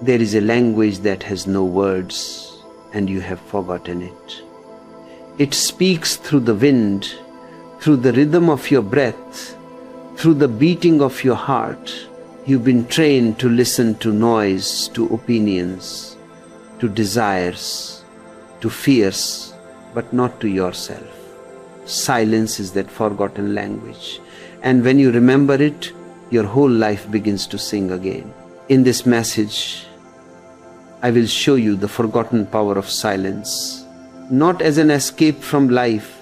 There is a language that has no words, and you have forgotten it. It speaks through the wind, through the rhythm of your breath, through the beating of your heart. You've been trained to listen to noise, to opinions, to desires, to fears, but not to yourself. Silence is that forgotten language. And when you remember it, your whole life begins to sing again. In this message, I will show you the forgotten power of silence, not as an escape from life,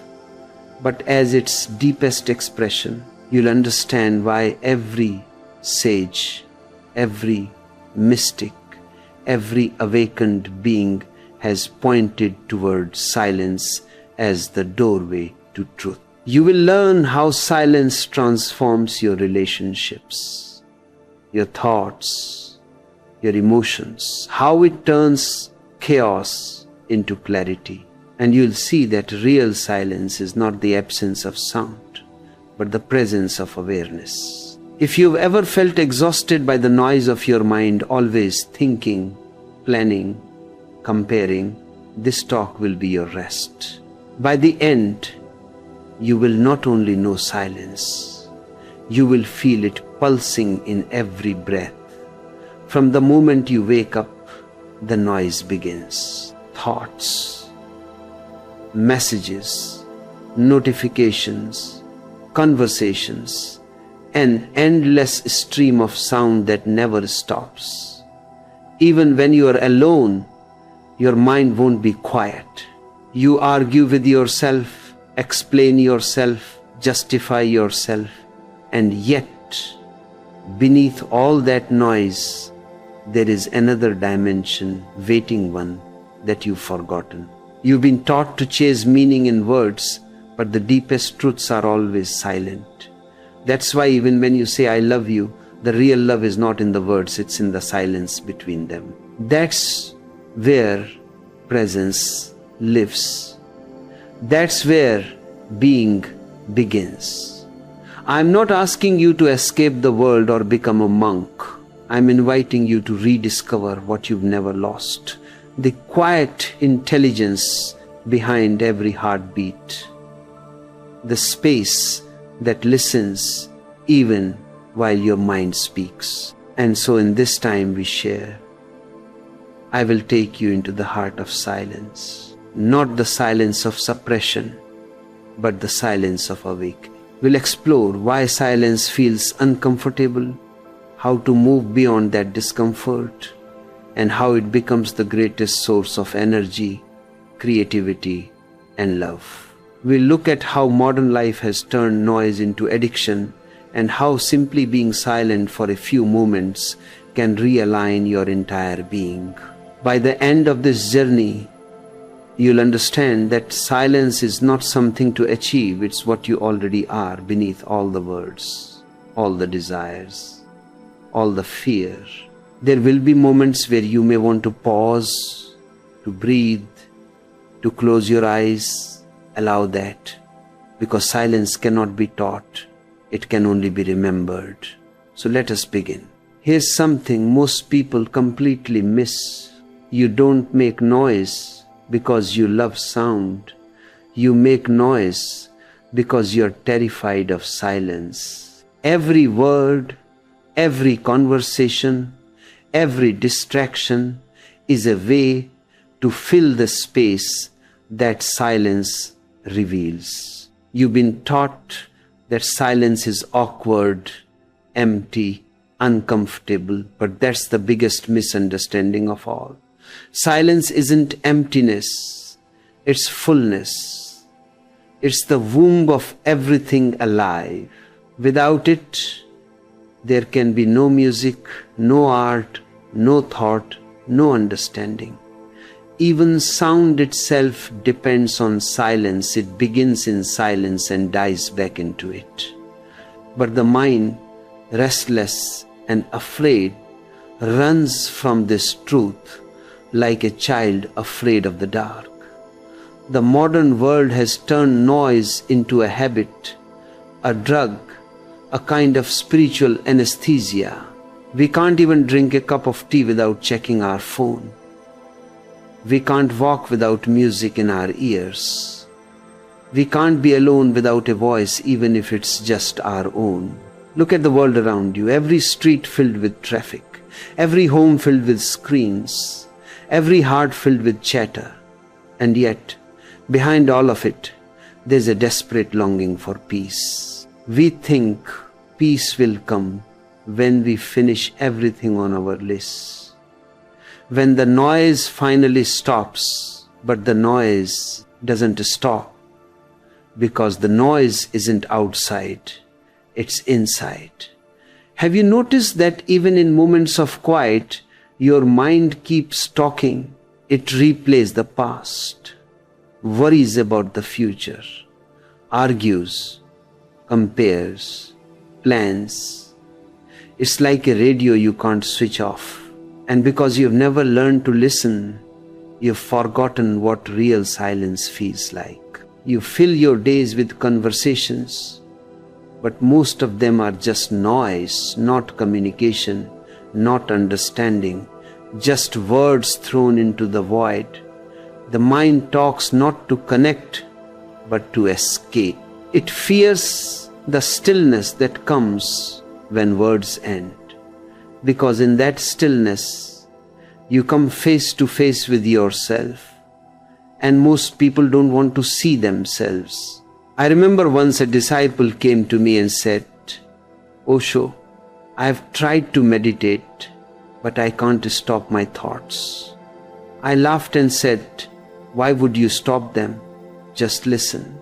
but as its deepest expression. You'll understand why every sage, every mystic, every awakened being has pointed toward silence as the doorway to truth. You will learn how silence transforms your relationships, your thoughts, your emotions, how it turns chaos into clarity. And you'll see that real silence is not the absence of sound, but the presence of awareness. If you've ever felt exhausted by the noise of your mind, always thinking, planning, comparing, this talk will be your rest. By the end, you will not only know silence, you will feel it pulsing in every breath. From the moment you wake up, the noise begins. Thoughts, messages, notifications, conversations, an endless stream of sound that never stops. Even when you are alone, your mind won't be quiet. You argue with yourself, explain yourself, justify yourself, and yet, beneath all that noise, there is another dimension, waiting one, that you've forgotten. You've been taught to chase meaning in words, but the deepest truths are always silent. That's why even when you say, "I love you," the real love is not in the words, it's in the silence between them. That's where presence lives. That's where being begins. I'm not asking you to escape the world or become a monk. I'm inviting you to rediscover what you've never lost. The quiet intelligence behind every heartbeat. The space that listens even while your mind speaks. And so in this time we share, I will take you into the heart of silence. Not the silence of suppression, but the silence of awakening. We'll explore why silence feels uncomfortable, how to move beyond that discomfort, and how it becomes the greatest source of energy, creativity, and love. We'll look at how modern life has turned noise into addiction, and how simply being silent for a few moments can realign your entire being. By the end of this journey, you'll understand that silence is not something to achieve, it's what you already are beneath all the words, all the desires, all the fear. There will be moments where you may want to pause, to breathe, to close your eyes. Allow that, because silence cannot be taught, it can only be remembered. So let us begin. Here's something most people completely miss. You don't make noise because you love sound. You make noise because you're terrified of silence. Every word, every conversation, every distraction is a way to fill the space that silence reveals. You've been taught that silence is awkward, empty, uncomfortable, but that's the biggest misunderstanding of all. Silence isn't emptiness, it's fullness. It's the womb of everything alive. Without it, there can be no music, no art, no thought, no understanding. Even sound itself depends on silence. It begins in silence and dies back into it. But the mind, restless and afraid, runs from this truth like a child afraid of the dark. The modern world has turned noise into a habit, a drug, a kind of spiritual anesthesia. We can't even drink a cup of tea without checking our phone. We can't walk without music in our ears. We can't be alone without a voice, even if it's just our own. Look at the world around you. Every street filled with traffic. Every home filled with screens. Every heart filled with chatter. And yet, behind all of it, there's a desperate longing for peace. We think peace will come when we finish everything on our list. When the noise finally stops, but the noise doesn't stop, because the noise isn't outside, it's inside. Have you noticed that even in moments of quiet, your mind keeps talking? It replays the past, worries about the future, argues, compares, plans. It's like a radio you can't switch off. And because you've never learned to listen, you've forgotten what real silence feels like. You fill your days with conversations, but most of them are just noise, not communication, not understanding, just words thrown into the void. The mind talks not to connect, but to escape. It fears the stillness that comes when words end. Because in that stillness, you come face to face with yourself. And most people don't want to see themselves. I remember once a disciple came to me and said, "Osho, I have tried to meditate, but I can't stop my thoughts." I laughed and said, "Why would you stop them? Just listen."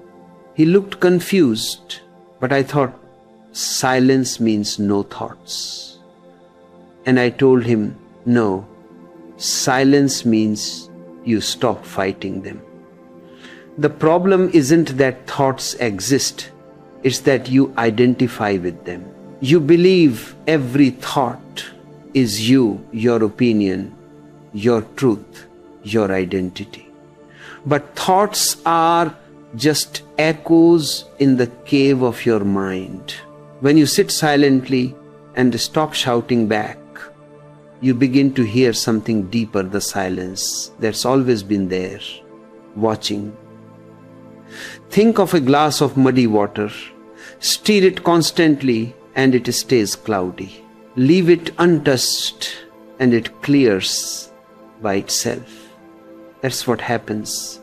He looked confused, but I thought, silence means no thoughts. And I told him, no, silence means you stop fighting them. The problem isn't that thoughts exist, it's that you identify with them. You believe every thought is you, your opinion, your truth, your identity. But thoughts are just echoes in the cave of your mind. When you sit silently and stop shouting back, you begin to hear something deeper, the silence that's always been there, watching. Think of a glass of muddy water. Stir it constantly and it stays cloudy. Leave it untouched and it clears by itself. That's what happens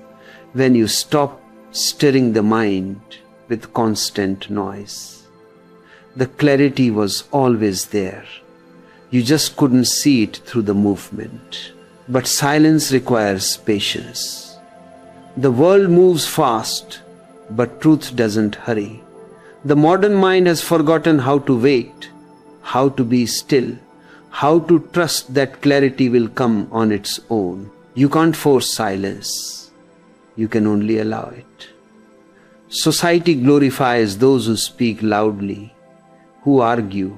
when you stop stirring the mind with constant noise. The clarity was always there. You just couldn't see it through the movement. But silence requires patience. The world moves fast, but truth doesn't hurry. The modern mind has forgotten how to wait, how to be still, how to trust that clarity will come on its own. You can't force silence. You can only allow it. Society glorifies those who speak loudly, who argue,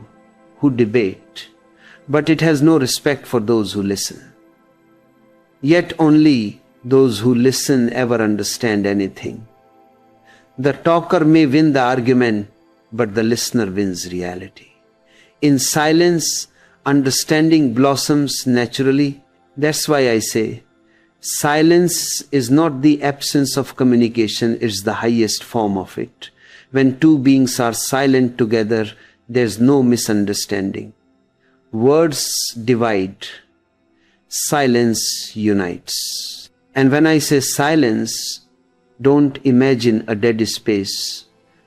who debate, but it has no respect for those who listen. Yet only those who listen ever understand anything. The talker may win the argument, but the listener wins reality. In silence, understanding blossoms naturally. That's why I say, silence is not the absence of communication, it's the highest form of it. When two beings are silent together, there's no misunderstanding. Words divide, silence unites. And when I say silence, don't imagine a dead space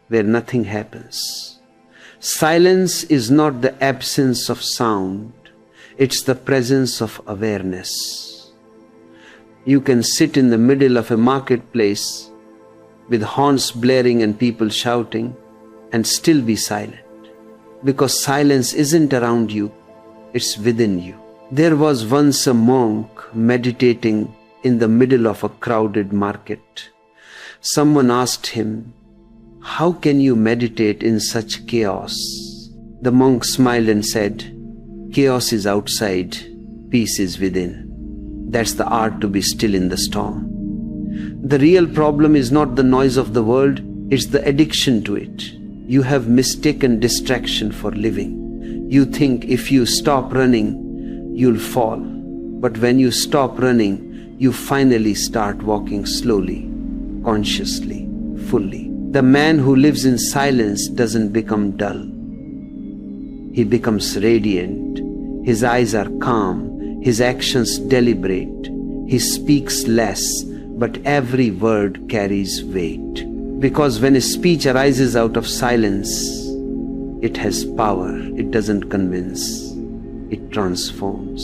where nothing happens. Silence is not the absence of sound, it's the presence of awareness. You can sit in the middle of a marketplace with horns blaring and people shouting and still be silent, because silence isn't around you, it's within you. There was once a monk meditating in the middle of a crowded market. Someone asked him, "How can you meditate in such chaos?" The monk smiled and said, "Chaos is outside, peace is within. That's the art to be still in the storm." The real problem is not the noise of the world, it's the addiction to it. You have mistaken distraction for living. You think if you stop running, you'll fall. But when you stop running, you finally start walking slowly, consciously, fully. The man who lives in silence doesn't become dull. He becomes radiant. His eyes are calm. His actions deliberate. He speaks less, but every word carries weight. Because when a speech arises out of silence, it has power. It doesn't convince. It transforms.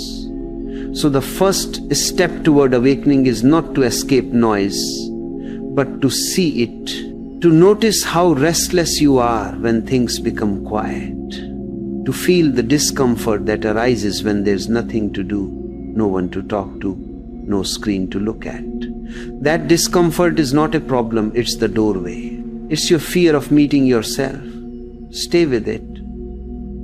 So the first step toward awakening is not to escape noise, but to see it, to notice how restless you are when things become quiet, to feel the discomfort that arises when there's nothing to do, no one to talk to, no screen to look at. That discomfort is not a problem, it's the doorway. It's your fear of meeting yourself. Stay with it.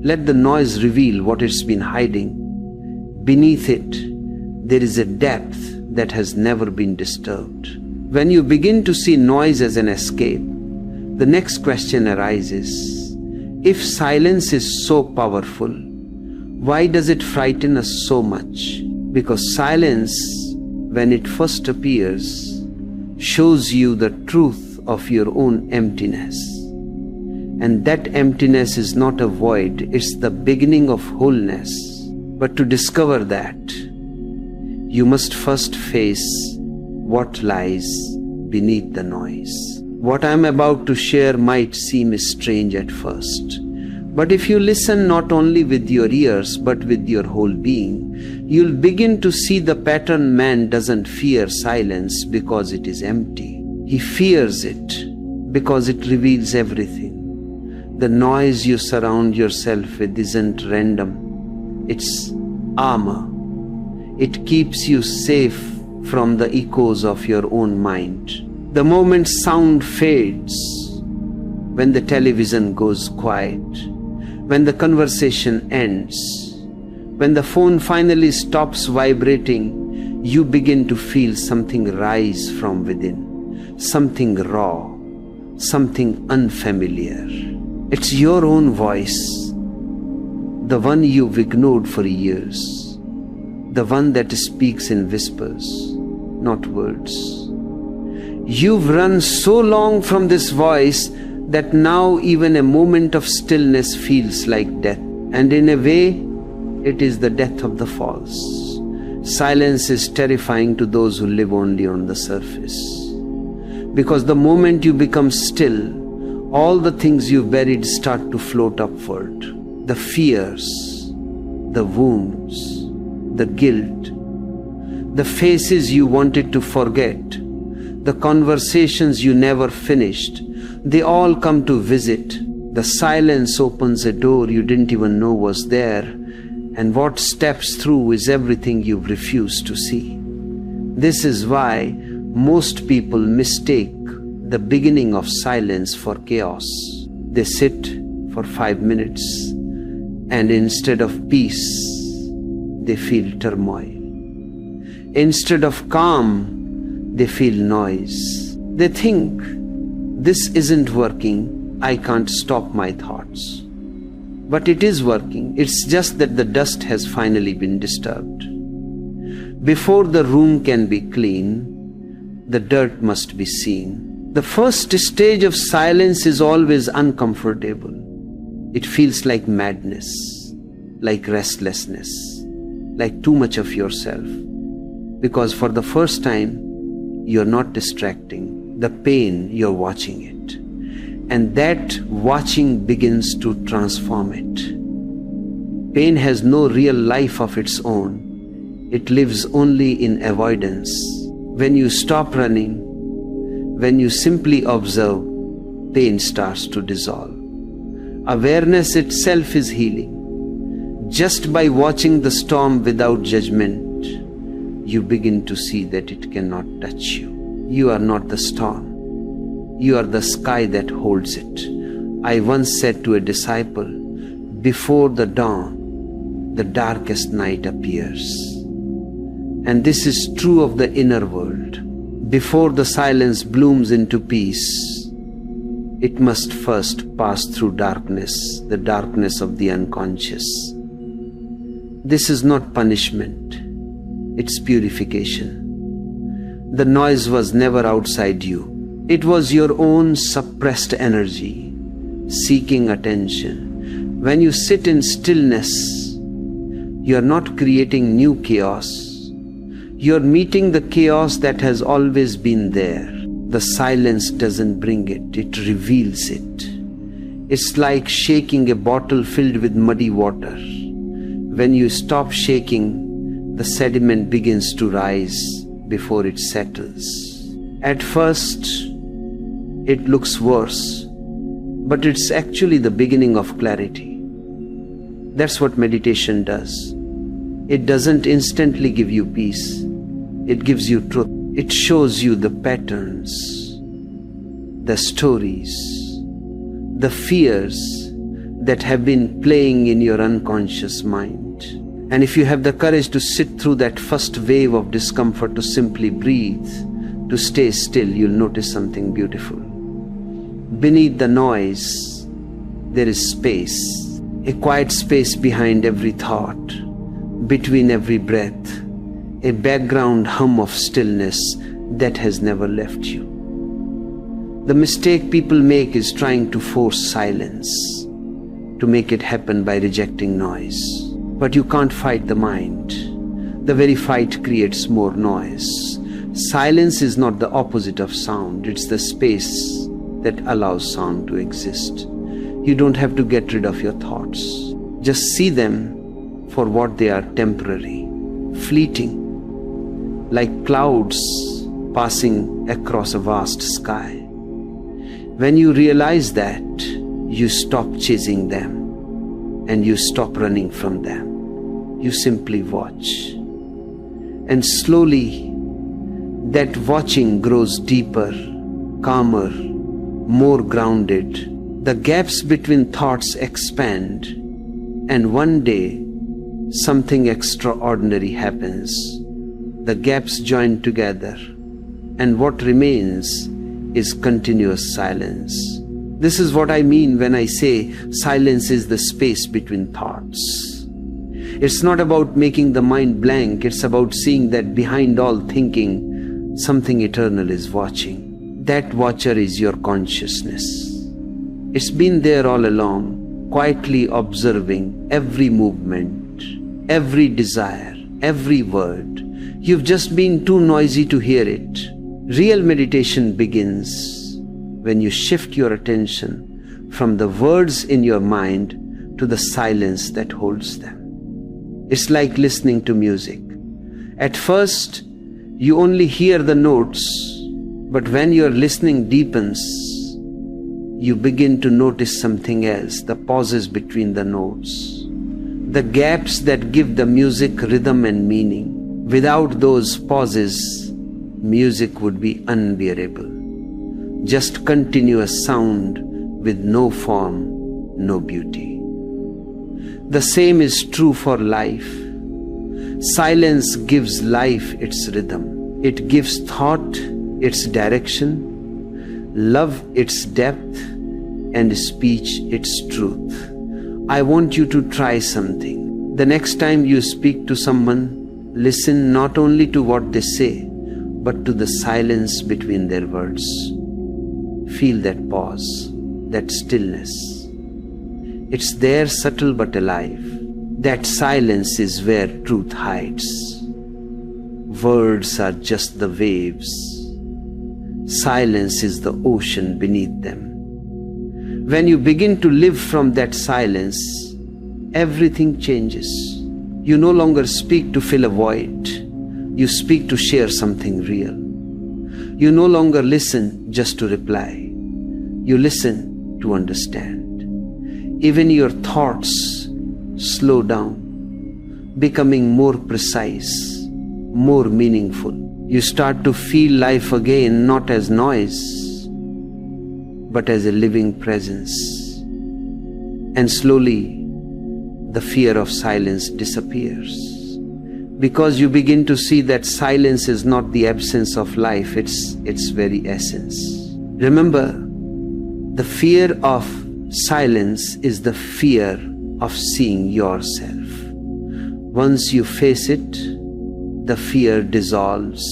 Let the noise reveal what it's been hiding. Beneath it, there is a depth that has never been disturbed. When you begin to see noise as an escape, the next question arises: if silence is so powerful, why does it frighten us so much? Because silence, when it first appears, shows you the truth of your own emptiness. And that emptiness is not a void, it's the beginning of wholeness. But to discover that, you must first face what lies beneath the noise. What I am about to share might seem strange at first, but if you listen not only with your ears but with your whole being, you'll begin to see the pattern. Man doesn't fear silence because it is empty. He fears it because it reveals everything. The noise you surround yourself with isn't random. It's armor. It keeps you safe from the echoes of your own mind. The moment sound fades, when the television goes quiet, when the conversation ends, when the phone finally stops vibrating, you begin to feel something rise from within, something raw, something unfamiliar. It's your own voice, the one you've ignored for years, the one that speaks in whispers, not words. You've run so long from this voice that now even a moment of stillness feels like death. And in a way, it is the death of the false. Silence is terrifying to those who live only on the surface. Because the moment you become still, all the things you've buried start to float upward. The fears, the wounds, the guilt, the faces you wanted to forget, the conversations you never finished, they all come to visit. The silence opens a door you didn't even know was there, and what steps through is everything you've refused to see. This is why most people mistake the beginning of silence for chaos. They sit for 5 minutes, and instead of peace, they feel turmoil. Instead of calm, they feel noise. They think, this isn't working, I can't stop my thoughts. But it is working, it's just that the dust has finally been disturbed. Before the room can be clean, the dirt must be seen. The first stage of silence is always uncomfortable. It feels like madness, like restlessness, like too much of yourself. Because for the first time, you're not distracting the pain, you're watching it. And that watching begins to transform it. Pain has no real life of its own. It lives only in avoidance. When you stop running, when you simply observe, pain starts to dissolve. Awareness itself is healing. Just by watching the storm without judgment, you begin to see that it cannot touch you. You are not the storm. You are the sky that holds it. I once said to a disciple, before the dawn, the darkest night appears. And this is true of the inner world. Before the silence blooms into peace, it must first pass through darkness, the darkness of the unconscious. This is not punishment, it's purification. The noise was never outside you. It was your own suppressed energy, seeking attention. When you sit in stillness, you are not creating new chaos. You are meeting the chaos that has always been there. The silence doesn't bring it, it reveals it. It's like shaking a bottle filled with muddy water. When you stop shaking, the sediment begins to rise before it settles. At first, it looks worse, but it's actually the beginning of clarity. That's what meditation does. It doesn't instantly give you peace. It gives you truth. It shows you the patterns, the stories, the fears that have been playing in your unconscious mind. And if you have the courage to sit through that first wave of discomfort, to simply breathe, to stay still, you'll notice something beautiful. Beneath the noise, there is space, a quiet space behind every thought, between every breath, a background hum of stillness that has never left you. The mistake people make is trying to force silence, to make it happen by rejecting noise. But you can't fight the mind. The very fight creates more noise. Silence is not the opposite of sound, it's the space that allows sound to exist. You don't have to get rid of your thoughts. Just see them for what they are: temporary, fleeting, like clouds passing across a vast sky. When you realize that, you stop chasing them and you stop running from them. You simply watch. And slowly, that watching grows deeper, calmer, more grounded. The gaps between thoughts expand, and one day, something extraordinary happens. The gaps join together, and what remains is continuous silence. This is what I mean when I say silence is the space between thoughts. It's not about making the mind blank, it's about seeing that behind all thinking, something eternal is watching. That watcher is your consciousness. It's been there all along, quietly observing every movement, every desire, every word. You've just been too noisy to hear it. Real meditation begins when you shift your attention from the words in your mind to the silence that holds them. It's like listening to music. At first, you only hear the notes, but when your listening deepens, you begin to notice something else: the pauses between the notes, the gaps that give the music rhythm and meaning. Without those pauses, music would be unbearable. Just continuous sound with no form, no beauty. The same is true for life. Silence gives life its rhythm. It gives thought its direction, love its depth, and speech its truth. I want you to try something. The next time you speak to someone, listen not only to what they say, but to the silence between their words. Feel that pause, that stillness. It's there, subtle but alive. That silence is where truth hides. Words are just the waves. Silence is the ocean beneath them. When you begin to live from that silence, everything changes. You no longer speak to fill a void. You speak to share something real. You no longer listen just to reply. You listen to understand. Even your thoughts slow down, becoming more precise, more meaningful. You start to feel life again, not as noise, but as a living presence. And slowly, the fear of silence disappears, because you begin to see that silence is not the absence of life, it's its very essence. Remember, The fear of silence is the fear of seeing yourself. Once you face it, the fear dissolves,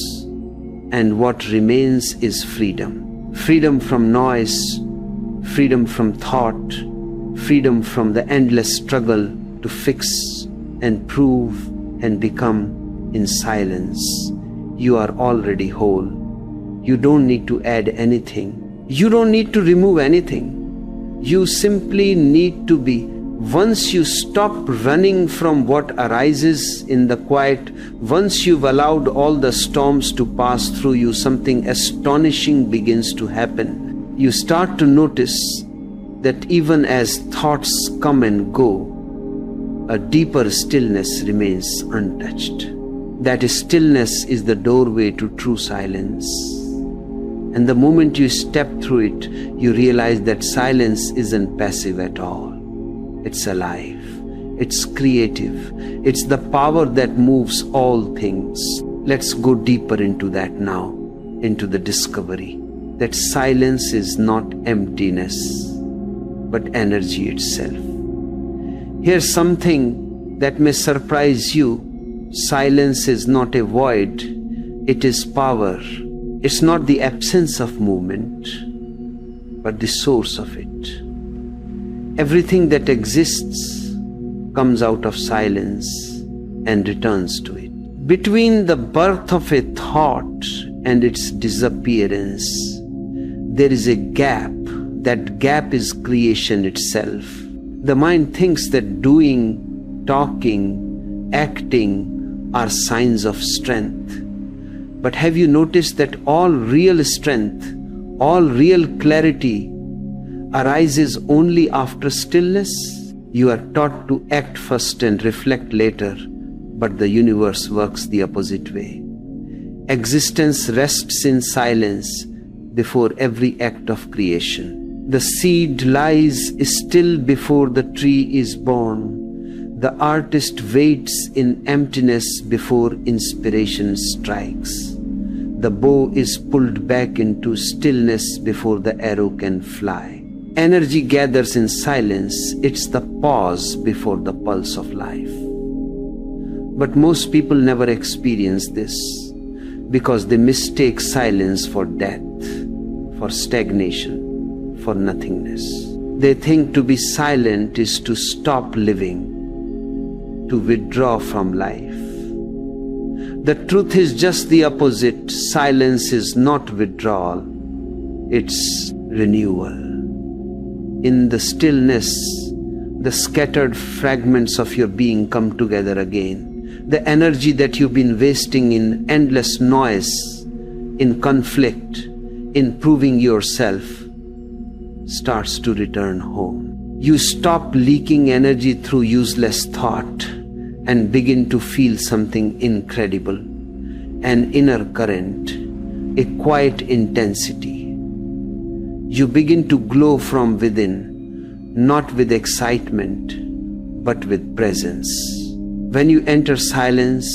and what remains is freedom. Freedom from noise, freedom from thought, freedom from the endless struggle to fix and prove and become. In silence, you are already whole. You don't need to add anything. You don't need to remove anything. You simply need to be. Once you stop running from what arises in the quiet, once you've allowed all the storms to pass through you, something astonishing begins to happen. You start to notice that even as thoughts come and go, a deeper stillness remains untouched. That stillness is the doorway to true silence. And the moment you step through it, you realize that silence isn't passive at all. It's alive. It's creative. It's the power that moves all things. Let's go deeper into that now, into the discovery that silence is not emptiness, but energy itself. Here's something that may surprise you. Silence is not a void, it is power. It's not the absence of movement, but the source of it. Everything that exists comes out of silence and returns to it. Between the birth of a thought and its disappearance, there is a gap. That gap is creation itself. The mind thinks that doing, talking, acting are signs of strength. But have you noticed that all real strength, all real clarity arises only after stillness? You are taught to act first and reflect later, but the universe works the opposite way. Existence rests in silence before every act of creation. The seed lies still before the tree is born. The artist waits in emptiness before inspiration strikes. The bow is pulled back into stillness before the arrow can fly. Energy gathers in silence. It's the pause before the pulse of life. But most people never experience this because they mistake silence for death, for stagnation, for nothingness. They think to be silent is to stop living, to withdraw from life. The truth is just the opposite. Silence is not withdrawal, it's renewal. In the stillness, the scattered fragments of your being come together again. The energy that you've been wasting in endless noise, in conflict, in proving yourself, starts to return home. You stop leaking energy through useless thought and begin to feel something incredible, an inner current, a quiet intensity. You begin to glow from within, not with excitement, but with presence. When you enter silence,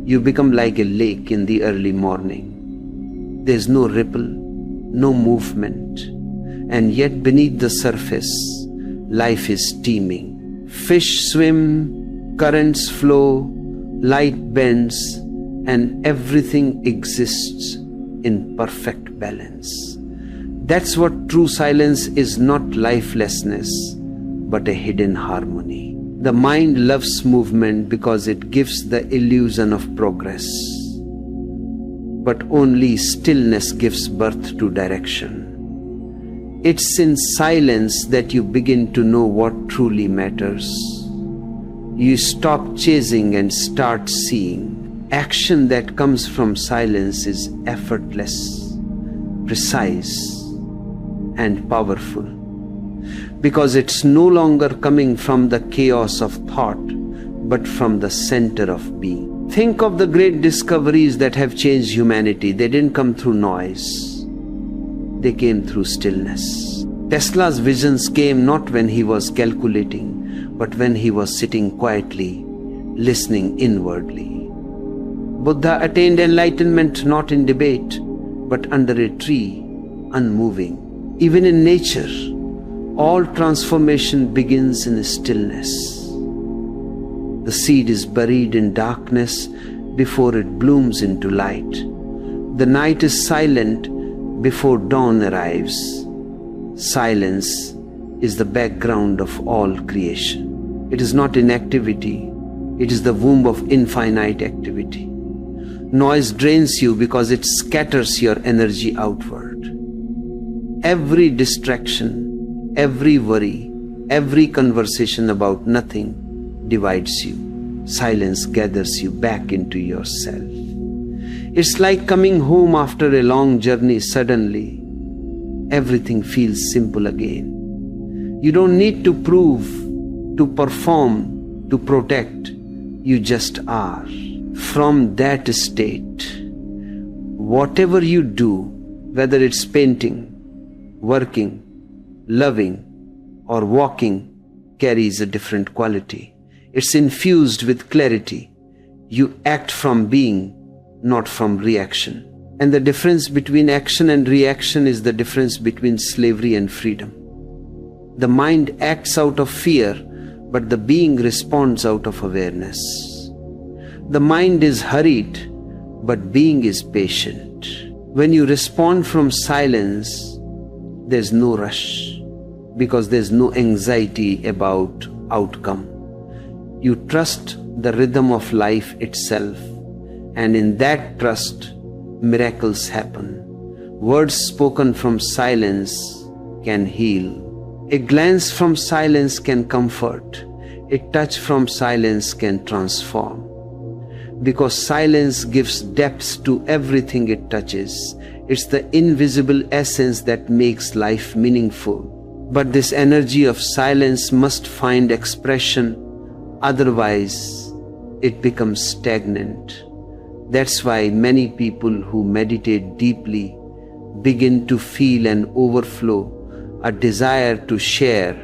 you become like a lake in the early morning. There's no ripple, no movement, and yet beneath the surface, life is teeming. Fish swim, currents flow, light bends, and everything exists in perfect balance. That's what true silence is, not lifelessness, but a hidden harmony. The mind loves movement because it gives the illusion of progress. But only stillness gives birth to direction. It's in silence that you begin to know what truly matters. You stop chasing and start seeing. Action that comes from silence is effortless, precise, and powerful, because it's no longer coming from the chaos of thought, but from the center of being. Think of the great discoveries that have changed humanity. They didn't come through noise. They came through stillness. Tesla's visions came not when he was calculating, but when he was sitting quietly, listening inwardly. Buddha attained enlightenment not in debate, but under a tree, unmoving. Even in nature, all transformation begins in stillness. The seed is buried in darkness before it blooms into light. The night is silent before dawn arrives. Silence is the background of all creation. It is not inactivity, it is the womb of infinite activity. Noise drains you because it scatters your energy outward. Every distraction, every worry, every conversation about nothing divides you. Silence gathers you back into yourself. It's like coming home after a long journey. Suddenly, everything feels simple again. You don't need to prove, to perform, to protect. You just are. From that state, whatever you do, whether it's painting, working, loving, or walking, carries a different quality. It's infused with clarity. You act from being, not from reaction. And the difference between action and reaction is the difference between slavery and freedom. The mind acts out of fear, but the being responds out of awareness. The mind is hurried, but being is patient. When you respond from silence, there's no rush, because there's no anxiety about outcome. You trust the rhythm of life itself, and in that trust, miracles happen. Words spoken from silence can heal. A glance from silence can comfort. A touch from silence can transform. Because silence gives depth to everything it touches. It's the invisible essence that makes life meaningful. But this energy of silence must find expression, otherwise it becomes stagnant. That's why many people who meditate deeply begin to feel an overflow, a desire to share,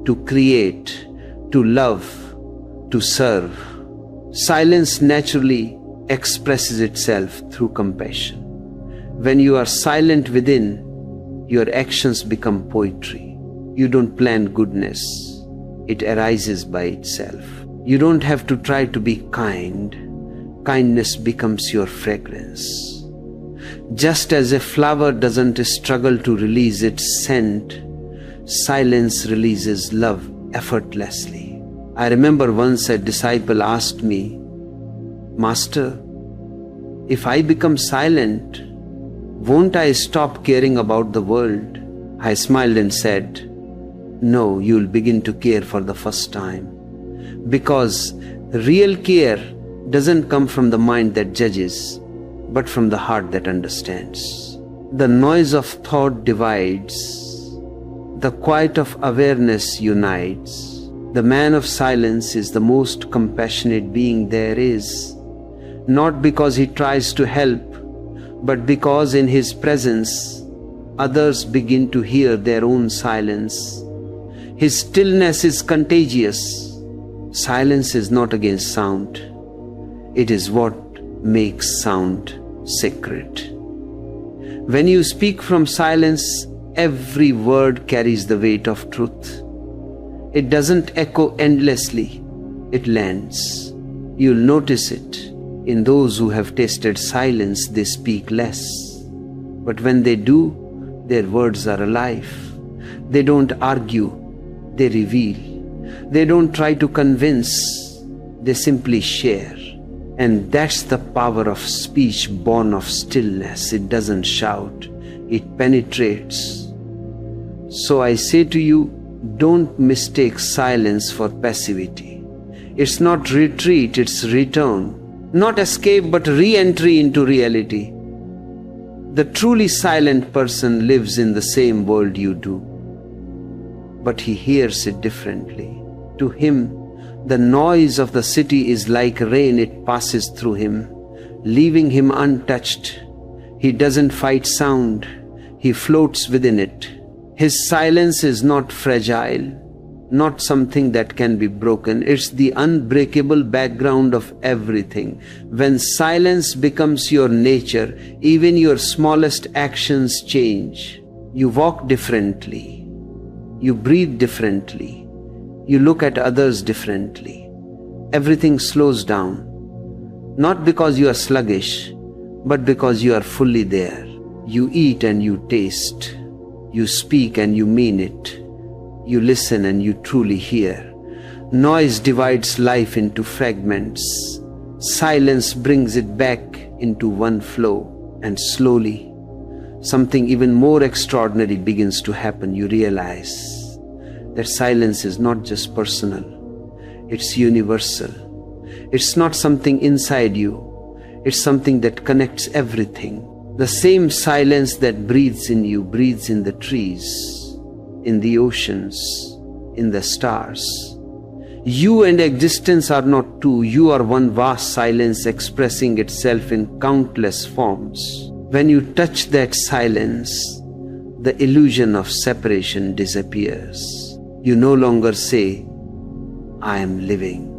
to create, to love, to serve. Silence naturally expresses itself through compassion. When you are silent within, your actions become poetry. You don't plan goodness. It arises by itself. You don't have to try to be kind. Kindness becomes your fragrance. Just as a flower doesn't struggle to release its scent, silence releases love effortlessly. I remember once a disciple asked me, "Master, if I become silent, won't I stop caring about the world?" I smiled and said, "No, you'll begin to care for the first time. Because real care doesn't come from the mind that judges, but from the heart that understands. The noise of thought divides. The quiet of awareness unites. The man of silence is the most compassionate being there is, not because he tries to help, but because in his presence, others begin to hear their own silence. His stillness is contagious. Silence is not against sound. It is what makes sound sacred. When you speak from silence, every word carries the weight of truth. It doesn't echo endlessly, it lands. You'll notice it. In those who have tasted silence, they speak less. But when they do, their words are alive. They don't argue, they reveal. They don't try to convince, they simply share. And that's the power of speech born of stillness. It doesn't shout, it penetrates. So I say to you, don't mistake silence for passivity. It's not retreat, it's return. Not escape, but re-entry into reality. The truly silent person lives in the same world you do, but he hears it differently. To him, the noise of the city is like rain, it passes through him, leaving him untouched. He doesn't fight sound, he floats within it. His silence is not fragile, not something that can be broken. It's the unbreakable background of everything. When silence becomes your nature, even your smallest actions change. You walk differently. You breathe differently. You look at others differently. Everything slows down. Not because you are sluggish, but because you are fully there. You eat and you taste. You speak and you mean it. You listen and you truly hear. Noise divides life into fragments. Silence brings it back into one flow, and slowly, something even more extraordinary begins to happen. You realize that silence is not just personal, it's universal. It's not something inside you, it's something that connects everything. The same silence that breathes in you breathes in the trees, in the oceans, in the stars. You and existence are not two. You are one vast silence expressing itself in countless forms. When you touch that silence, the illusion of separation disappears. You no longer say, I am living.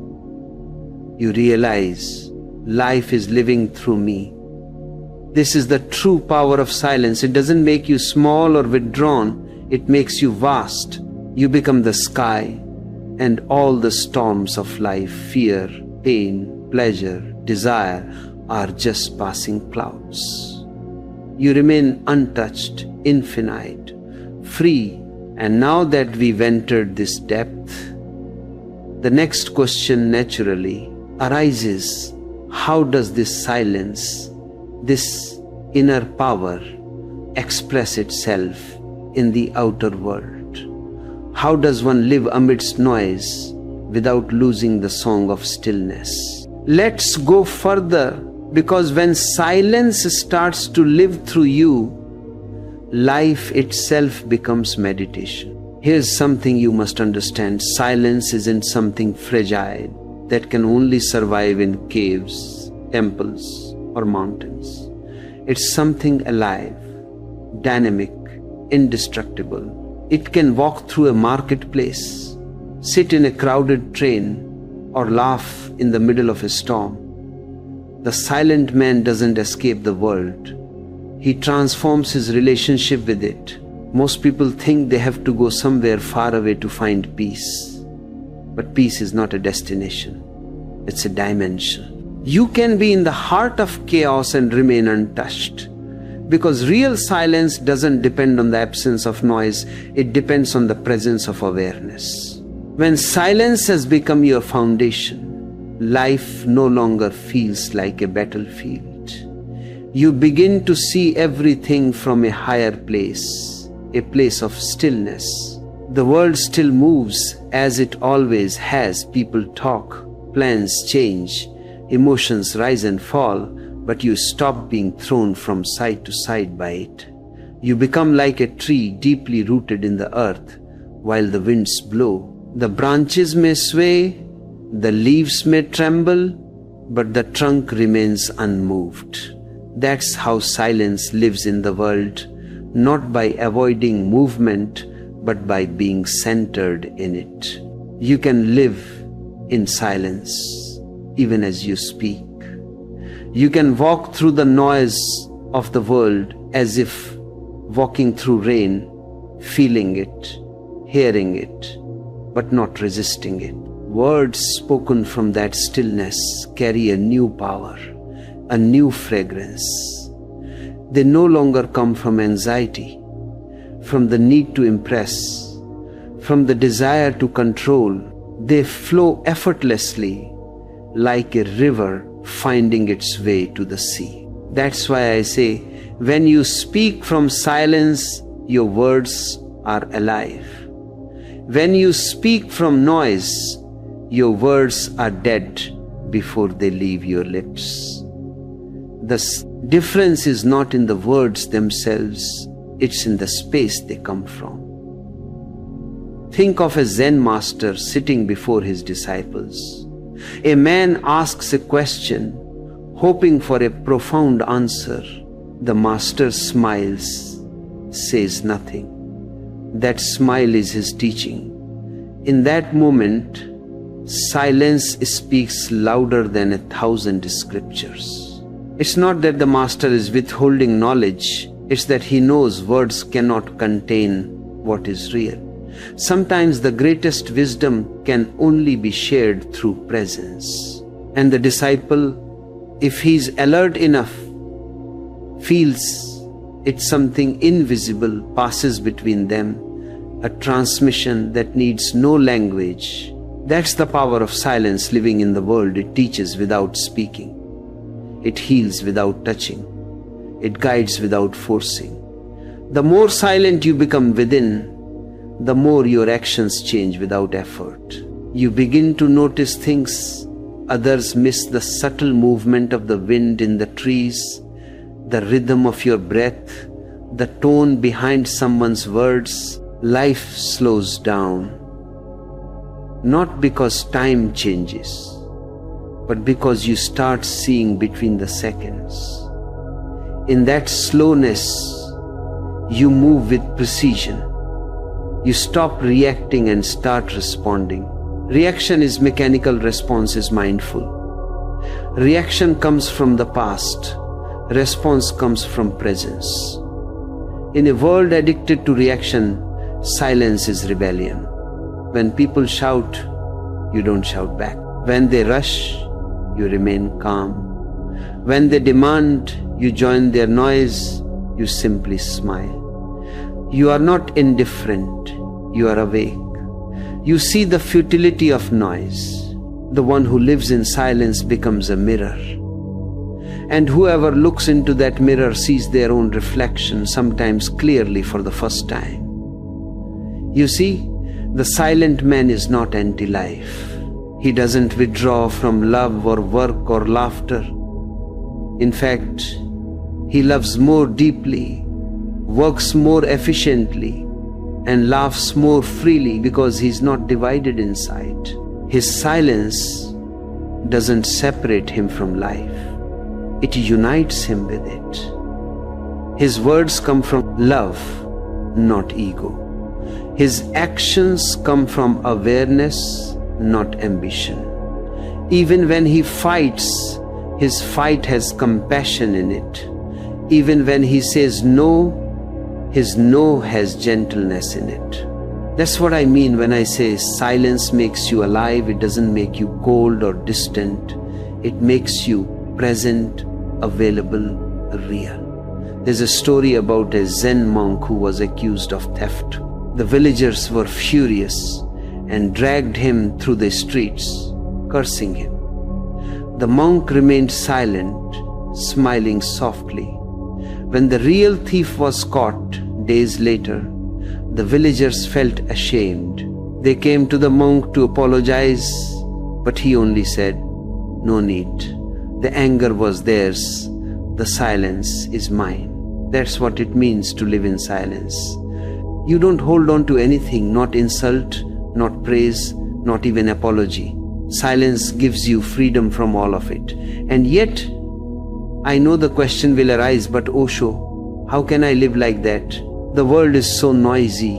You realize life is living through me. This is the true power of silence. It doesn't make you small or withdrawn. It makes you vast. You become the sky, and all the storms of life, fear, pain, pleasure, desire, are just passing clouds. You remain untouched, infinite, free. And now that we've entered this depth, the next question naturally arises: how does this silence, this inner power, express itself in the outer world? How does one live amidst noise without losing the song of stillness? Let's go further, because when silence starts to live through you, life itself becomes meditation. Here's something you must understand. Silence isn't something fragile that can only survive in caves, temples, or mountains. It's something alive, dynamic, indestructible. It can walk through a marketplace, sit in a crowded train, or laugh in the middle of a storm. The silent man doesn't escape the world. He transforms his relationship with it. Most people think they have to go somewhere far away to find peace. But peace is not a destination. It's a dimension. You can be in the heart of chaos and remain untouched. Because real silence doesn't depend on the absence of noise, it depends on the presence of awareness. When silence has become your foundation, life no longer feels like a battlefield. You begin to see everything from a higher place, a place of stillness. The world still moves as it always has. People talk, plans change, emotions rise and fall. But you stop being thrown from side to side by it. You become like a tree deeply rooted in the earth. While the winds blow, the branches may sway, the leaves may tremble, but the trunk remains unmoved. That's how silence lives in the world, not by avoiding movement, but by being centered in it. You can live in silence even as you speak. You can walk through the noise of the world as if walking through rain, feeling it, hearing it, but not resisting it. Words spoken from that stillness carry a new power, a new fragrance. They no longer come from anxiety, from the need to impress, from the desire to control. They flow effortlessly like a river finding its way to the sea. That's why I say, when you speak from silence, your words are alive. When you speak from noise, your words are dead before they leave your lips. The difference is not in the words themselves, it's in the space they come from. Think of a Zen master sitting before his disciples. A man asks a question, hoping for a profound answer. The master smiles, says nothing. That smile is his teaching. In that moment, silence speaks louder than 1,000 scriptures. It's not that the master is withholding knowledge, It's that he knows words cannot contain what is real. Sometimes the greatest wisdom can only be shared through presence. And the disciple, if he's alert enough, feels it's something invisible passes between them, a transmission that needs no language. That's the power of silence living in the world. It teaches without speaking. It heals without touching. It guides without forcing. The more silent you become within, the more your actions change without effort. You begin to notice things others miss: the subtle movement of the wind in the trees, the rhythm of your breath, the tone behind someone's words. Life slows down, not because time changes, but because you start seeing between the seconds. In that slowness, you move with precision. You stop reacting and start responding. Reaction is mechanical, response is mindful. Reaction comes from the past. Response comes from presence. In a world addicted to reaction, silence is rebellion. When people shout, you don't shout back. When they rush, you remain calm. When they demand, you join their noise, you simply smile. You are not indifferent, you are awake. You see the futility of noise. The one who lives in silence becomes a mirror. And whoever looks into that mirror sees their own reflection, sometimes clearly for the first time. You see, the silent man is not anti-life. He doesn't withdraw from love or work or laughter. In fact, he loves more deeply, works more efficiently, and laughs more freely because he's not divided inside. His silence doesn't separate him from life. It unites him with it. His words come from love, not ego. His actions come from awareness, not ambition. Even when he fights, his fight has compassion in it. Even when he says no, his no has gentleness in it. That's what I mean when I say silence makes you alive. It doesn't make you cold or distant. It makes you present, available, real. There's a story about a Zen monk who was accused of theft. The villagers were furious and dragged him through the streets, cursing him. The monk remained silent, smiling softly. When the real thief was caught days later, the villagers felt ashamed. They came to the monk to apologize, but he only said, "No need. The anger was theirs. The silence is mine." That's what it means to live in silence. You don't hold on to anything, not insult, not praise, not even apology. Silence gives you freedom from all of it. And yet, I know the question will arise, but Osho, how can I live like that? The world is so noisy.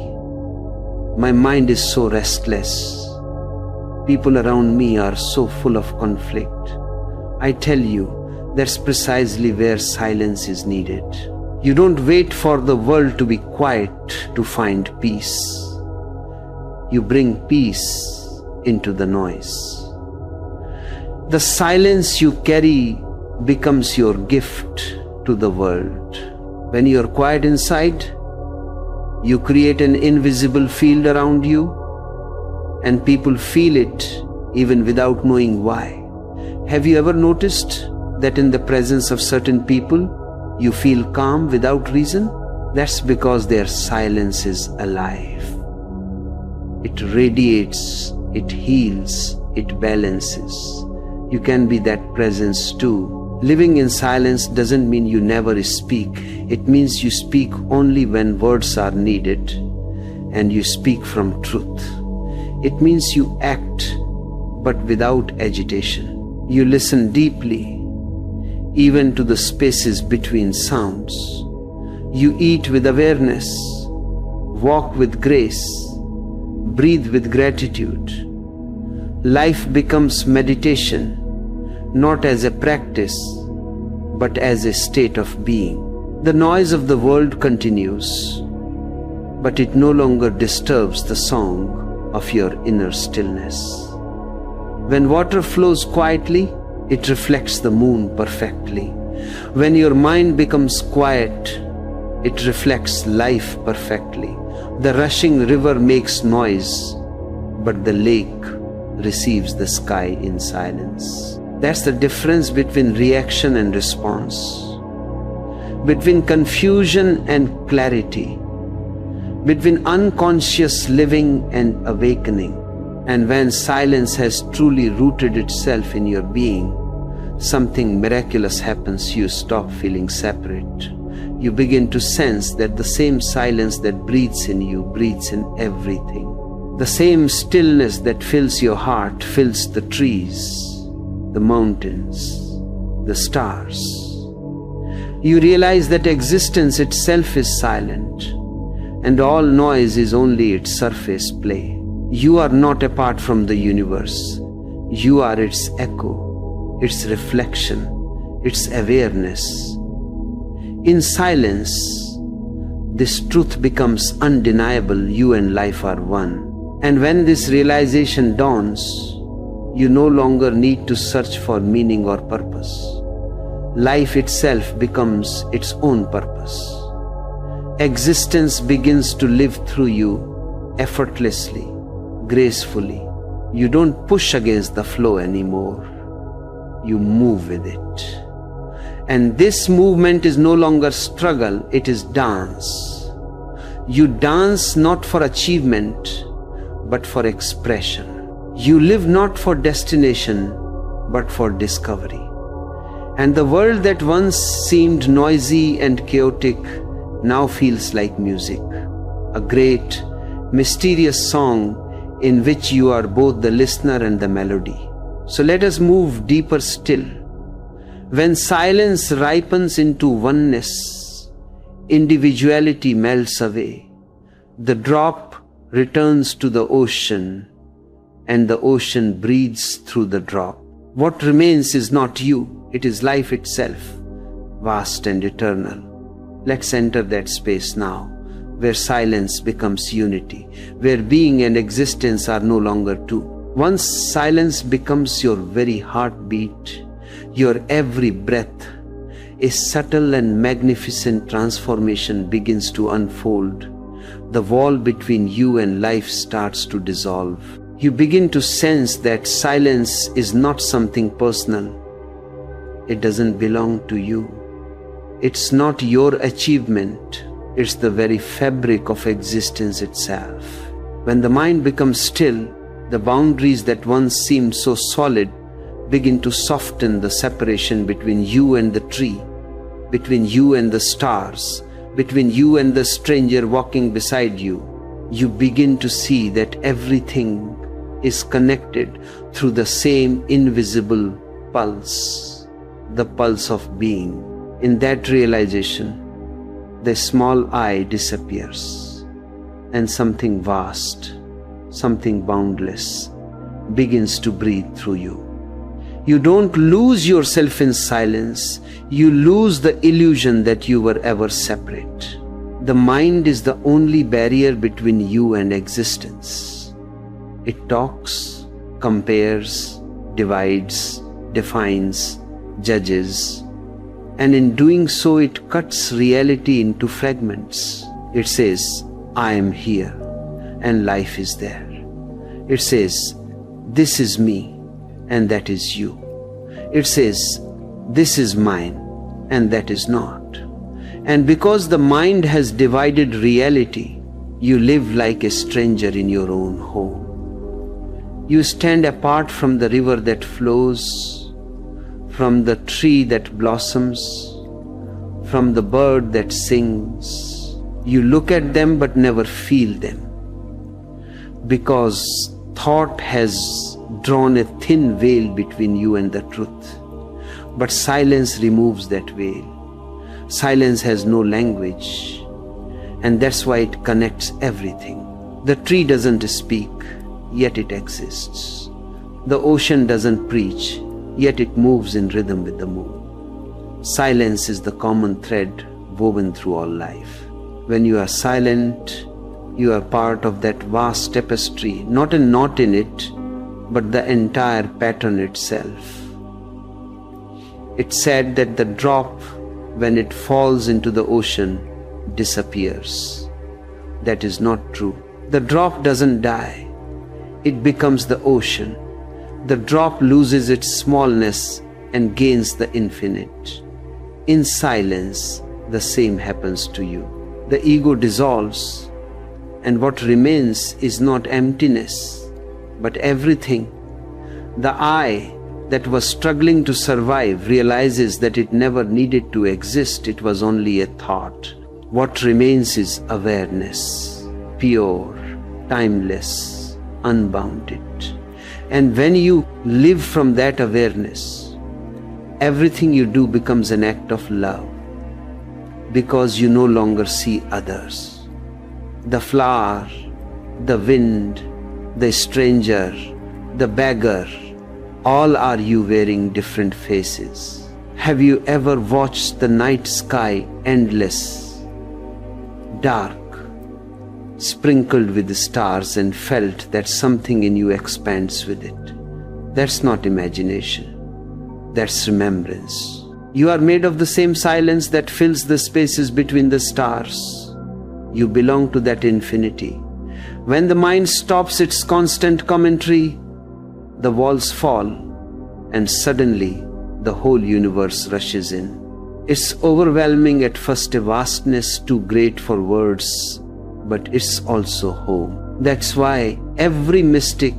My mind is so restless. People around me are so full of conflict. I tell you, that's precisely where silence is needed. You don't wait for the world to be quiet to find peace. You bring peace into the noise. The silence you carry becomes your gift to the world. When you're quiet inside, you create an invisible field around you, and people feel it even without knowing why. Have you ever noticed that in the presence of certain people, you feel calm without reason? That's because their silence is alive. It radiates, it heals, it balances. You can be that presence too. Living in silence doesn't mean you never speak. It means you speak only when words are needed, and you speak from truth. It means you act, but without agitation. You listen deeply, even to the spaces between sounds. You eat with awareness, walk with grace, breathe with gratitude. Life becomes meditation, not as a practice, but as a state of being. The noise of the world continues, but it no longer disturbs the song of your inner stillness. When water flows quietly, it reflects the moon perfectly. When your mind becomes quiet, it reflects life perfectly. The rushing river makes noise, but the lake receives the sky in silence. That's the difference between reaction and response, between confusion and clarity, between unconscious living and awakening. And when silence has truly rooted itself in your being, something miraculous happens. You stop feeling separate. You begin to sense that the same silence that breathes in you breathes in everything. The same stillness that fills your heart fills the trees, the mountains, the stars. You realize that existence itself is silent, and all noise is only its surface play. You are not apart from the universe. You are its echo, its reflection, its awareness. In silence, this truth becomes undeniable. You and life are one. And when this realization dawns, you no longer need to search for meaning or purpose. Life itself becomes its own purpose. Existence begins to live through you effortlessly, gracefully. You don't push against the flow anymore. You move with it. And this movement is no longer struggle, it is dance. You dance not for achievement, but for expression. You live not for destination, but for discovery. And the world that once seemed noisy and chaotic now feels like music, a great, mysterious song in which you are both the listener and the melody. So let us move deeper still. When silence ripens into oneness, individuality melts away. The drop returns to the ocean, and the ocean breathes through the drop. What remains is not you, it is life itself, vast and eternal. Let's enter that space now, where silence becomes unity, where being and existence are no longer two. Once silence becomes your very heartbeat, your every breath, a subtle and magnificent transformation begins to unfold. The wall between you and life starts to dissolve. You begin to sense that silence is not something personal. It doesn't belong to you. It's not your achievement. It's the very fabric of existence itself. When the mind becomes still, the boundaries that once seemed so solid begin to soften. The separation between you and the tree, between you and the stars, between you and the stranger walking beside you. You begin to see that everything is connected through the same invisible pulse, the pulse of being. In that realization, the small I disappears, and something vast, something boundless begins to breathe through you. You don't lose yourself in silence. You lose the illusion that you were ever separate. The mind is the only barrier between you and existence. It talks, compares, divides, defines, judges, and in doing so it cuts reality into fragments. It says, I am here, and life is there. It says, this is me, and that is you. It says, this is mine, and that is not. And because the mind has divided reality, you live like a stranger in your own home. You stand apart from the river that flows, from the tree that blossoms, from the bird that sings. You look at them but never feel them, because thought has drawn a thin veil between you and the truth. But silence removes that veil. Silence has no language, and that's why it connects everything. The tree doesn't speak, yet it exists. The ocean doesn't preach, yet it moves in rhythm with the moon. Silence is the common thread woven through all life. When you are silent, you are part of that vast tapestry, not a knot in it, but the entire pattern itself. It's said that the drop, when it falls into the ocean, disappears. That is not true. The drop doesn't die. It becomes the ocean. The drop loses its smallness and gains the infinite. In silence, the same happens to you. The ego dissolves, and what remains is not emptiness, but everything. The I that was struggling to survive realizes that it never needed to exist, it was only a thought. What remains is awareness, pure, timeless, unbounded. And when you live from that awareness, everything you do becomes an act of love, because you no longer see others. The flower, the wind, the stranger, the beggar, all are you wearing different faces. Have you ever watched the night sky endless, dark, sprinkled with stars, and felt that something in you expands with it? That's not imagination. That's remembrance. You are made of the same silence that fills the spaces between the stars. You belong to that infinity. When the mind stops its constant commentary, the walls fall, and suddenly the whole universe rushes in. It's overwhelming at first, a vastness too great for words, but it's also home. That's why every mystic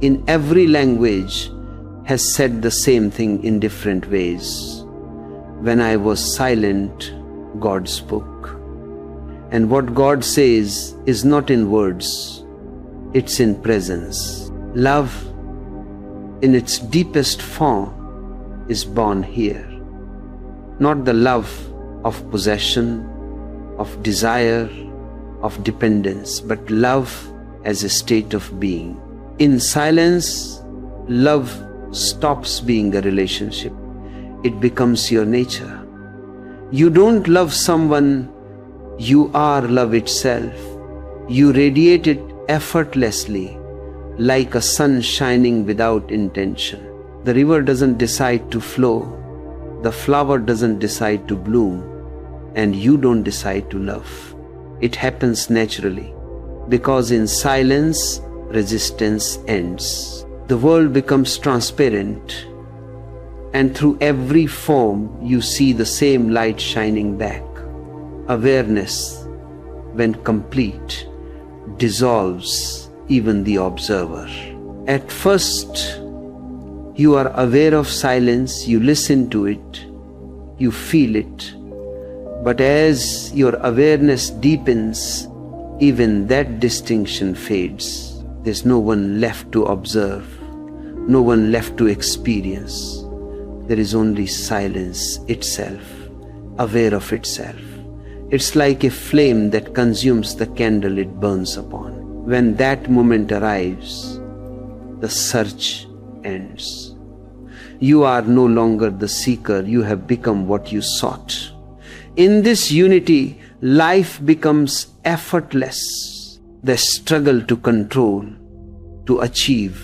in every language has said the same thing in different ways. When I was silent, God spoke. And what God says is not in words, it's in presence. Love, in its deepest form, is born here. Not the love of possession, of desire, of dependence, but love as a state of being. In silence, love stops being a relationship. It becomes your nature. You don't love someone, you are love itself. You radiate it effortlessly, like a sun shining without intention. The river doesn't decide to flow, the flower doesn't decide to bloom, and you don't decide to love. It happens naturally, because in silence, resistance ends. The world becomes transparent, and through every form you see the same light shining back. Awareness, when complete, dissolves even the observer. At first, you are aware of silence, you listen to it, you feel it. But as your awareness deepens, even that distinction fades. There's no one left to observe, no one left to experience. There is only silence itself, aware of itself. It's like a flame that consumes the candle it burns upon. When that moment arrives, the search ends. You are no longer the seeker, you have become what you sought. In this unity, life becomes effortless. The struggle to control, to achieve,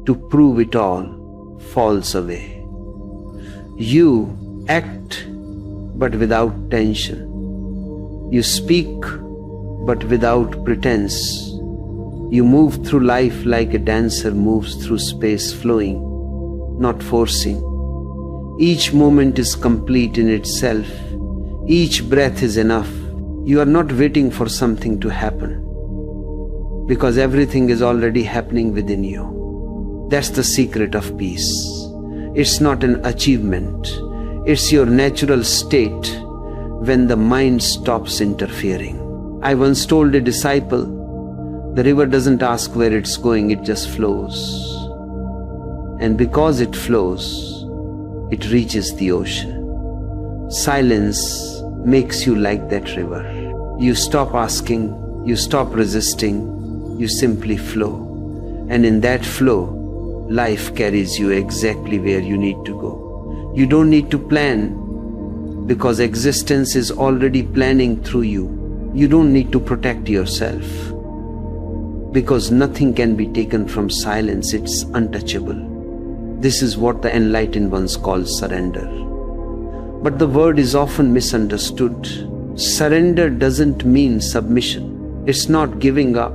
to prove it all falls away. You act but without tension. You speak but without pretense. You move through life like a dancer moves through space, flowing, not forcing. Each moment is complete in itself. Each breath is enough. You are not waiting for something to happen, because everything is already happening within you. That's the secret of peace. It's not an achievement. It's your natural state when the mind stops interfering. I once told a disciple, the river doesn't ask where it's going, it just flows. And because it flows, it reaches the ocean. Silence makes you like that river. You stop asking, you stop resisting, you simply flow. And in that flow, life carries you exactly where you need to go. You don't need to plan, because existence is already planning through you. You don't need to protect yourself, because nothing can be taken from silence. It's untouchable. This is what the enlightened ones call surrender. But the word is often misunderstood. Surrender doesn't mean submission. It's not giving up.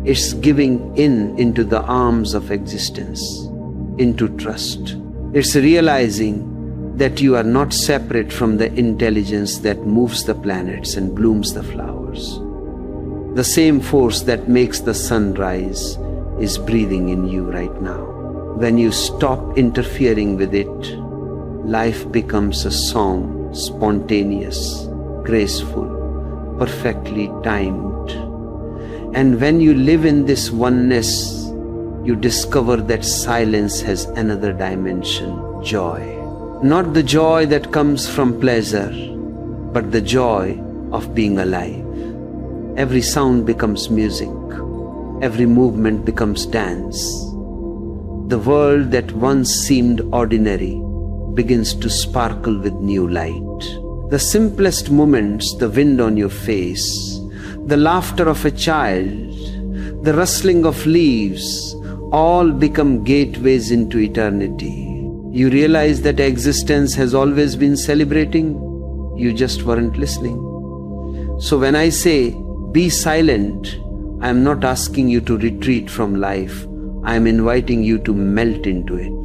It's giving into the arms of existence, into trust. It's realizing that you are not separate from the intelligence that moves the planets and blooms the flowers. The same force that makes the sun rise is breathing in you right now. When you stop interfering with it, life becomes a song, spontaneous, graceful, perfectly timed. And when you live in this oneness, you discover that silence has another dimension, joy. Not the joy that comes from pleasure, but the joy of being alive. Every sound becomes music. Every movement becomes dance. The world that once seemed ordinary begins to sparkle with new light. The simplest moments, the wind on your face, the laughter of a child, the rustling of leaves, all become gateways into eternity. You realize that existence has always been celebrating. You just weren't listening. So when I say, be silent, I am not asking you to retreat from life. I am inviting you to melt into it,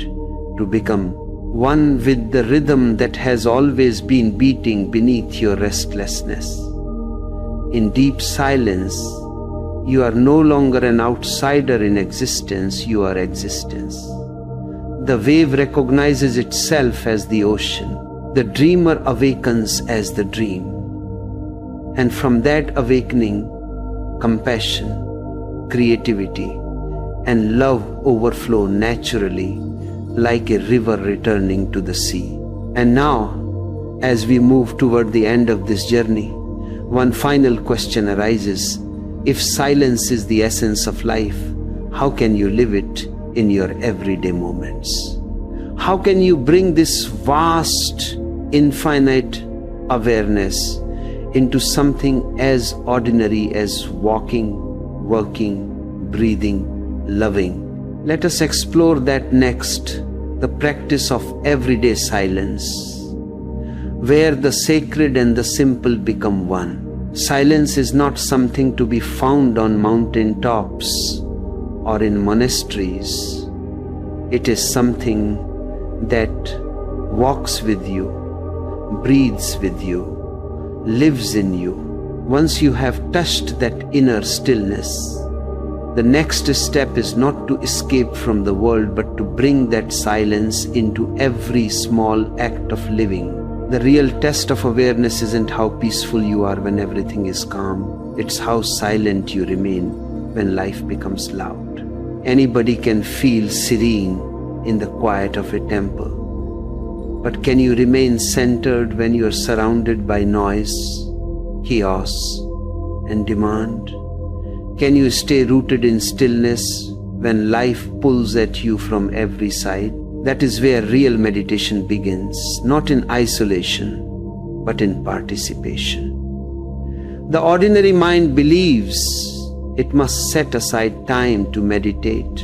to become one with the rhythm that has always been beating beneath your restlessness. In deep silence, you are no longer an outsider in existence, you are existence. The wave recognizes itself as the ocean. The dreamer awakens as the dream. And from that awakening, compassion, creativity, and love overflow naturally like a river returning to the sea. And now, as we move toward the end of this journey, one final question arises. If silence is the essence of life, how can you live it in your everyday moments? How can you bring this vast, infinite awareness into something as ordinary as walking, working, breathing, loving? Let us explore that next, the practice of everyday silence, where the sacred and the simple become one. Silence is not something to be found on mountain tops or in monasteries. It is something that walks with you, breathes with you, lives in you. Once you have touched that inner stillness, the next step is not to escape from the world, but to bring that silence into every small act of living. The real test of awareness isn't how peaceful you are when everything is calm. It's how silent you remain when life becomes loud. Anybody can feel serene in the quiet of a temple. But can you remain centered when you are surrounded by noise, chaos, and demand? Can you stay rooted in stillness when life pulls at you from every side? That is where real meditation begins, not in isolation, but in participation. The ordinary mind believes it must set aside time to meditate,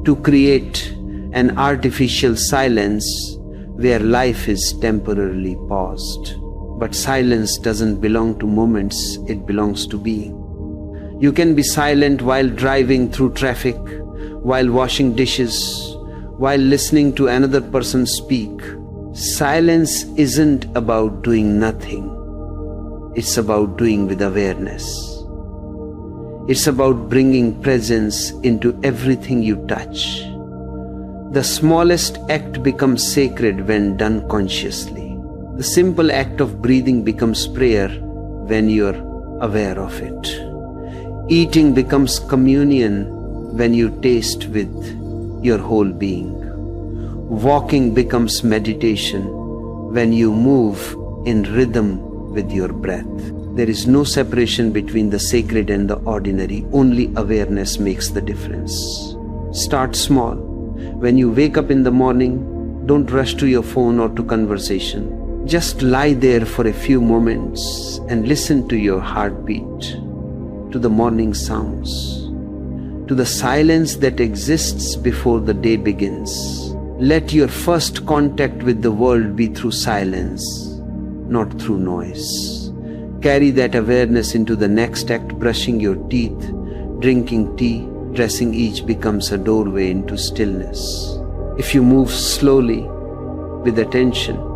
to create an artificial silence where life is temporarily paused. But silence doesn't belong to moments, it belongs to being. You can be silent while driving through traffic, while washing dishes, while listening to another person speak. Silence isn't about doing nothing. It's about doing with awareness. It's about bringing presence into everything you touch. The smallest act becomes sacred when done consciously. The simple act of breathing becomes prayer when you're aware of it. Eating becomes communion when you taste with your whole being. Walking becomes meditation when you move in rhythm with your breath. There is no separation between the sacred and the ordinary. Only awareness makes the difference. Start small. When you wake up in the morning, don't rush to your phone or to conversation. Just lie there for a few moments and listen to your heartbeat, to the morning sounds, to the silence that exists before the day begins. Let your first contact with the world be through silence, not through noise. Carry that awareness into the next act, brushing your teeth, drinking tea, dressing. Each becomes a doorway into stillness. If you move slowly, with attention,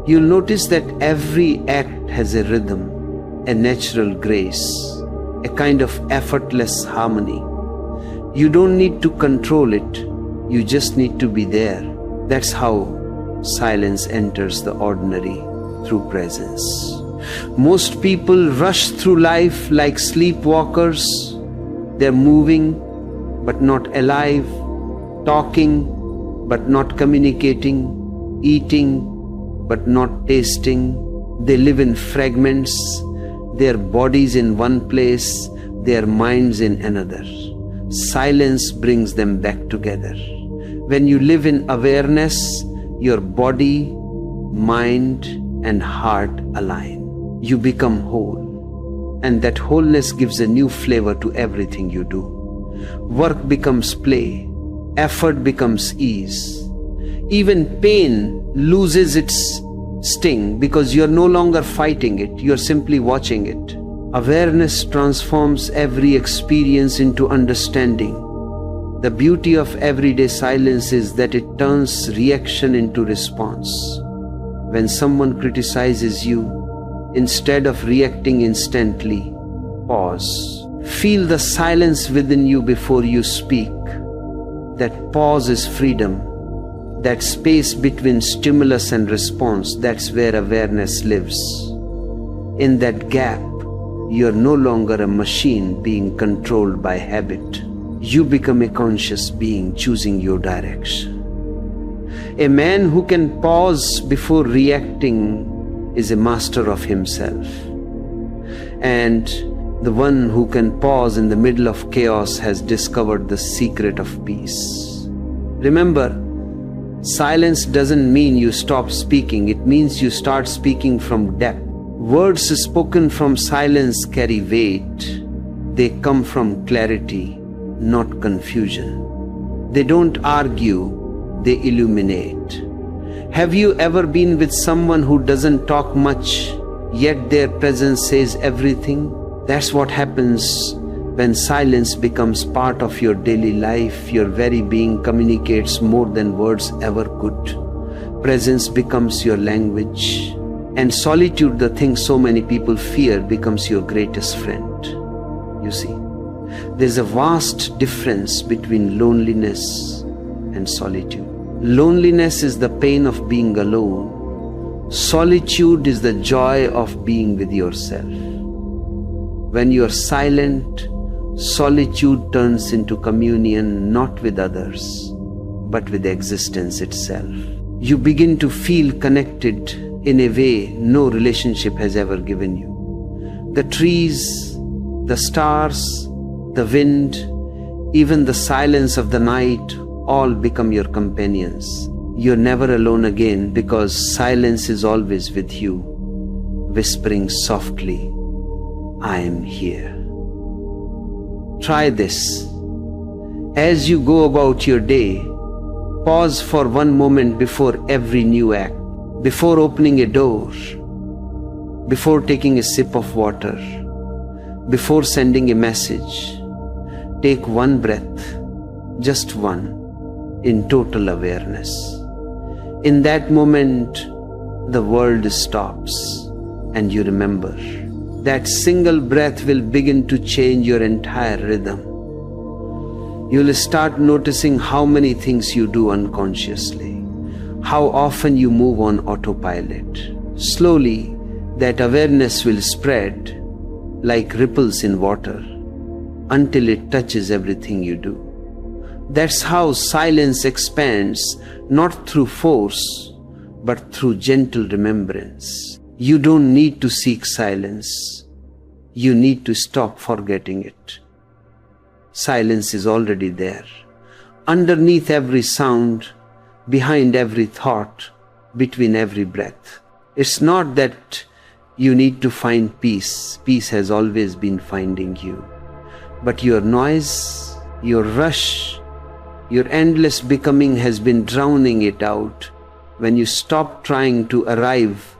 you'll notice that every act has a rhythm, a natural grace, a kind of effortless harmony. You don't need to control it, you just need to be there. That's how silence enters the ordinary, through presence. Most people rush through life like sleepwalkers. They're moving but not alive, talking but not communicating, eating but not tasting. They live in fragments, their bodies in one place, their minds in another. Silence brings them back together. When you live in awareness, your body, mind, and heart align. You become whole, and that wholeness gives a new flavor to everything you do. Work becomes play, effort becomes ease. Even pain loses its sting because you're no longer fighting it, you're simply watching it. Awareness transforms every experience into understanding. The beauty of everyday silence is that it turns reaction into response. When someone criticizes you, instead of reacting instantly, pause. Feel the silence within you before you speak. That pause is freedom. That space between stimulus and response, that's where awareness lives. In that gap, you're no longer a machine being controlled by habit. You become a conscious being choosing your direction. A man who can pause before reacting is a master of himself. And the one who can pause in the middle of chaos has discovered the secret of peace. Remember, silence doesn't mean you stop speaking, it means you start speaking from depth. Words spoken from silence carry weight. They come from clarity, not confusion. They don't argue, they illuminate. Have you ever been with someone who doesn't talk much, yet their presence says everything? That's what happens when silence becomes part of your daily life. Your very being communicates more than words ever could. Presence becomes your language. And solitude, the thing so many people fear, becomes your greatest friend. You see, there's a vast difference between loneliness and solitude. Loneliness is the pain of being alone. Solitude is the joy of being with yourself. When you are silent, solitude turns into communion not with others, but with existence itself. You begin to feel connected in a way no relationship has ever given you. The trees, the stars, the wind, even the silence of the night, all become your companions. You're never alone again because silence is always with you, whispering softly, I am here. Try this. As you go about your day, pause for one moment before every new act, before opening a door, before taking a sip of water, before sending a message. Take one breath, just one, in total awareness. In that moment, the world stops and you remember. That single breath will begin to change your entire rhythm. You'll start noticing how many things you do unconsciously, how often you move on autopilot. Slowly, that awareness will spread like ripples in water until it touches everything you do. That's how silence expands, not through force, but through gentle remembrance. You don't need to seek silence. You need to stop forgetting it. Silence is already there. Underneath every sound, behind every thought, between every breath. It's not that you need to find peace. Peace has always been finding you. But your noise, your rush, your endless becoming has been drowning it out. When you stop trying to arrive